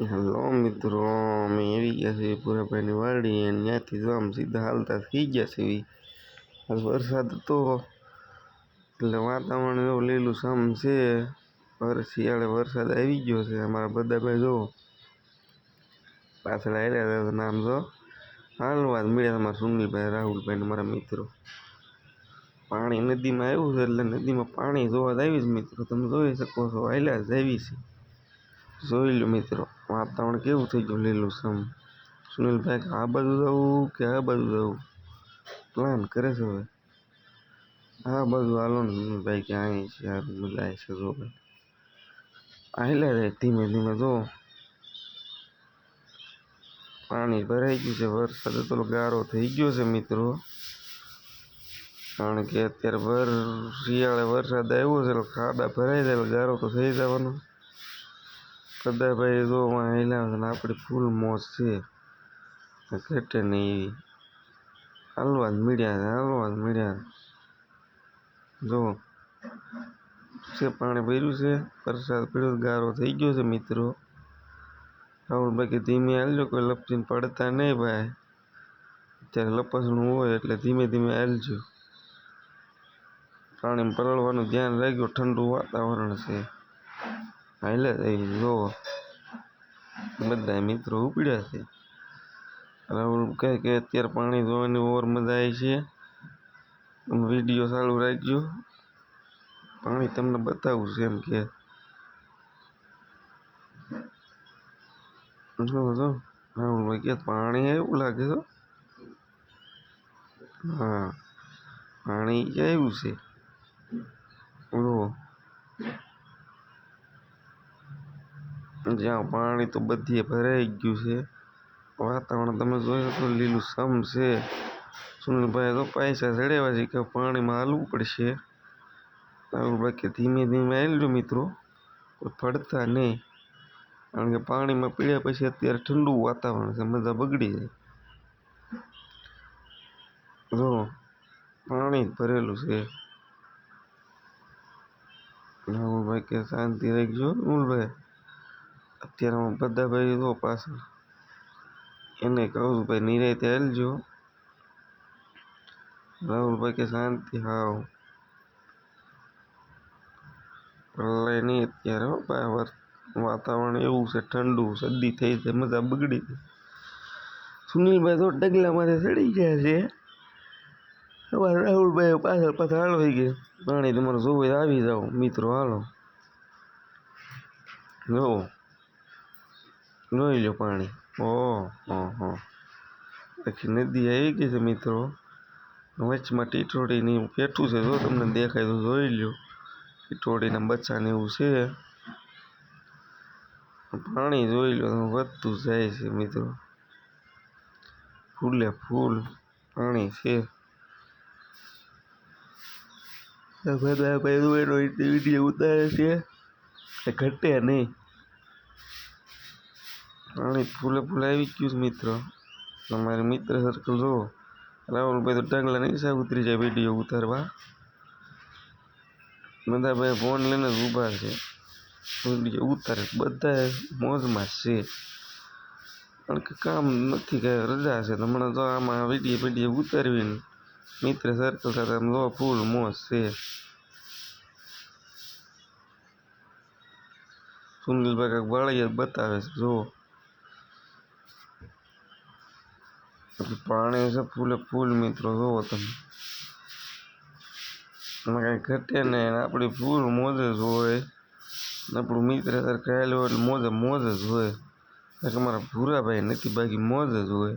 Hello મિત્રો, અમે આવી ગયા છીએ પૂરાભાઈની વાડી અને ત્યાંથી જો આમ સીધા હાલતા થઈ ગયા છે. વરસાદ હતો એટલે વાતાવરણ એવું લીલું સમ છે. શિયાળે વરસાદ આવી ગયો છે. અમારા બધા ભાઈ જો પાછળ આવ્યા નામ જો હાલવા મળ્યા. તમારા સુનિલભાઈ, રાહુલભાઈ, મારા મિત્રો. પાણી નદીમાં આવ્યું છે એટલે નદીમાં પાણી જોવા જ આવી જ મિત્રો. તમે જોઈ શકો છો, હાલ્યા જ આવી છે. જોઈ લો મિત્રો, વાતાવરણ કેવું થઈ ગયું લીલું સમ. સુનિલભાઈ આ બાજુ જવું કે આ બાજુ જવું પ્લાન કરે છે. હવે આ બાજુ હાલો ને સુનિલભાઈ કે અહીં છે, આ મજા આવે છે. જો ભાઈ હાલ્યા જાય ધીમે ધીમે. જો પાણી ભરાઈ ગયું છે. વરસાદ તો ગારો થઈ ગયો છે મિત્રો, કારણ કે અત્યારે શિયાળે વરસાદ આવ્યો છે એટલે ખાડા ભરાઈ જાય એટલે ગારો તો થઈ જવાનો. બધા ભાઈ જો હેલા છે ને આપણી ફૂલ મોજ છે, ઘટે નહીં એવી. હાલવા જ મળ્યા. જો છે પાણી ભર્યું છે, વરસાદ પડ્યો, ગારો થઈ ગયો છે મિત્રો. રાહુલભાઈ કે ધીમે હાલજો, કોઈ લપસીને પડતા નહીં ભાઈ. અત્યારે લપસણું હોય એટલે ધીમે ધીમે હાલજો. પાણીમાં પલળવાનું ધ્યાન રાખજો, ઠંડુ વાતાવરણ છે. હાલે જોવો બધા મિત્રો ઉપડ્યા છે. રાહુલ કહે કે અત્યારે પાણી જોવાની ઓર મજા આવી છે. તમે વિડીયો ચાલુ રાખજો, પાણી તમને બતાવું છે એમ કે. જો રાહુલભાઈ કે પાણી એવું લાગે છે. હા, પાણી આવ્યું છે. જ્યાં પાણી તો બધે ભરાઈ ગયું છે. વાતાવરણ તમે જોઈ શકો, લીલું સમ છે. સુનિલભાઈ તો પૈસા ચડ્યા છે કે પાણીમાં હાલવું પડશે. રાહુલભાઈ કે ધીમે ધીમે હાલજો મિત્રો, કોઈ પડતા નહીં, કારણ કે પાણીમાં પીડ્યા પછી અત્યારે ઠંડુ વાતાવરણ છે, મજા બગડી જાય. જો પાણી ભરેલું છે. રાહુલભાઈ કે શાંતિ રાખજો રાહુલભાઈ. અત્યારે બધા ભાઈ જો પાછળ એને કહું છું ભાઈ નિરાતે હાલજો. રાહુલભાઈ કે શાંતિ હાવ પ્રલય નહીં અત્યારે. વાતાવરણ એવું છે ઠંડુ, શરદી થઈ છે, મજા બગડી છે. સુનિલભાઈ તો ડગલામાંથી ચડી ગયા છે. અમારા રાહુલભાઈ પાછળ હાલવાઈ ગયા. પાણી તમારે જોવે આવી જાઓ મિત્રો, હાલો જોઈ લો પાણી. ઓહો આખી નદી આવી ગઈ છે મિત્રો. વચમાં ટીટોડીની પેઠું છે, જો તમને દેખાય તો જોઈ લો. ટીટોડીના બચ્ચાને એવું છે. પાણી જોઈ લો, વધતું જાય છે મિત્રો. ફૂલે ફૂલ પાણી છે. બધા ભાઈ વિડીયો ઉતારે છે, ઘટે નહીં. પાણી ફૂલે આવી ગયું છે મિત્રો. તમારે મિત્ર સર્કલ જુઓ. રાહુલભાઈ તો ઢગલા નીચે ઉતરી જાય વિડીયો ઉતારવા. બધા ભાઈ ફોન લઈને જ ઊભા છે, વિડીયો ઉતારે. બધા મોજમાં છે, કારણ કે કામ નથી, કાંઈ રજા છે. હમણાં તો આમાં વિડીયો ઉતારવીને મિત્ર સર્કલ સાથે આમ જો ફૂલ મોજ છે. સુનિલભાઈ કાંઈક વાળી બતાવે છે. જુઓ પાણી છે ફૂલે ફૂલ મિત્રો. જુઓ તમે, એમાં કાંઈ ઘટે નહીં. આપણી ફૂલ મોજ જ હોય. આપણું મિત્ર સરખેલું એટલે મોજ જ હોય. અમારા ભૂરાભાઈ નથી, બાકી મોજ જ હોય.